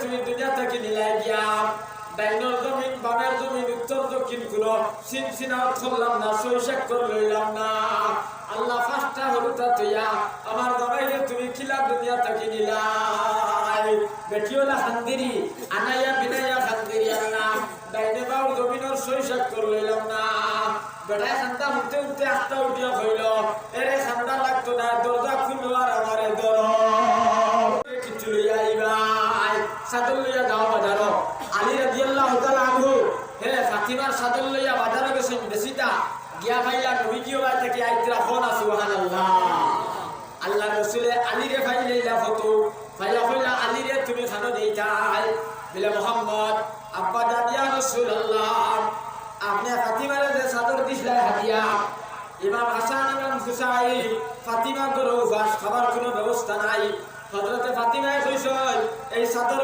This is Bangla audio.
তুমি দুনিয়া থেকে নিলাই গিয়া ডাইনর জমিন বামের জমিন উত্তর দক্ষিণ কোনো সিনসিনা করলাম না, সৈসাক্ষর লইলাম না। আল্লাহ ফাঁসটা হলুতা তুইয়া আমার বাবাইরে তুমি খিলা দুনিয়া থেকে নিলাই। বেটিওলা খান্দিরি আনাইয়া বিনাইয়া খান্দিরি আল্লাহ ডাইনে বাউর জমিনের সৈসাক্ষর লইলাম না। বেটায় খান্দা উঠতে উঠতে আটটা উঠিয়া হইল, এরে খান্দা লাগতো না, দরজা খুললো আর আমারে ধর কিছু লইয়া আইবাই সাদর লইয়া যাও বাজারো। আলী রাদিয়াল্লাহু তাআলা আনহু হে ফাতিমার সাদর লইয়া বাজারে গেছেন বেশিটা গিয়া ভাইলা নবী কি ওই থেকে আইতরা ফোনা সুবহানাল্লাহ। আল্লাহ রাসূলে আলী রে ভাই লইলা ফটো ভাইয়া কইলা আলী রে তুমি খানো দেইতাই বলে মোহাম্মদ আব্বা দাদিয়া রাসূলুল্লাহ আপনি ফাতিমারে যে সাদর দিছলাই হাদিয়া। ইমাম হাসান ইমাম হুসাইন ফাতিমা গরো বাস খাবার কোনো ব্যবস্থা নাই। হযরতে ফাতিমায় কইছেন এই সাদর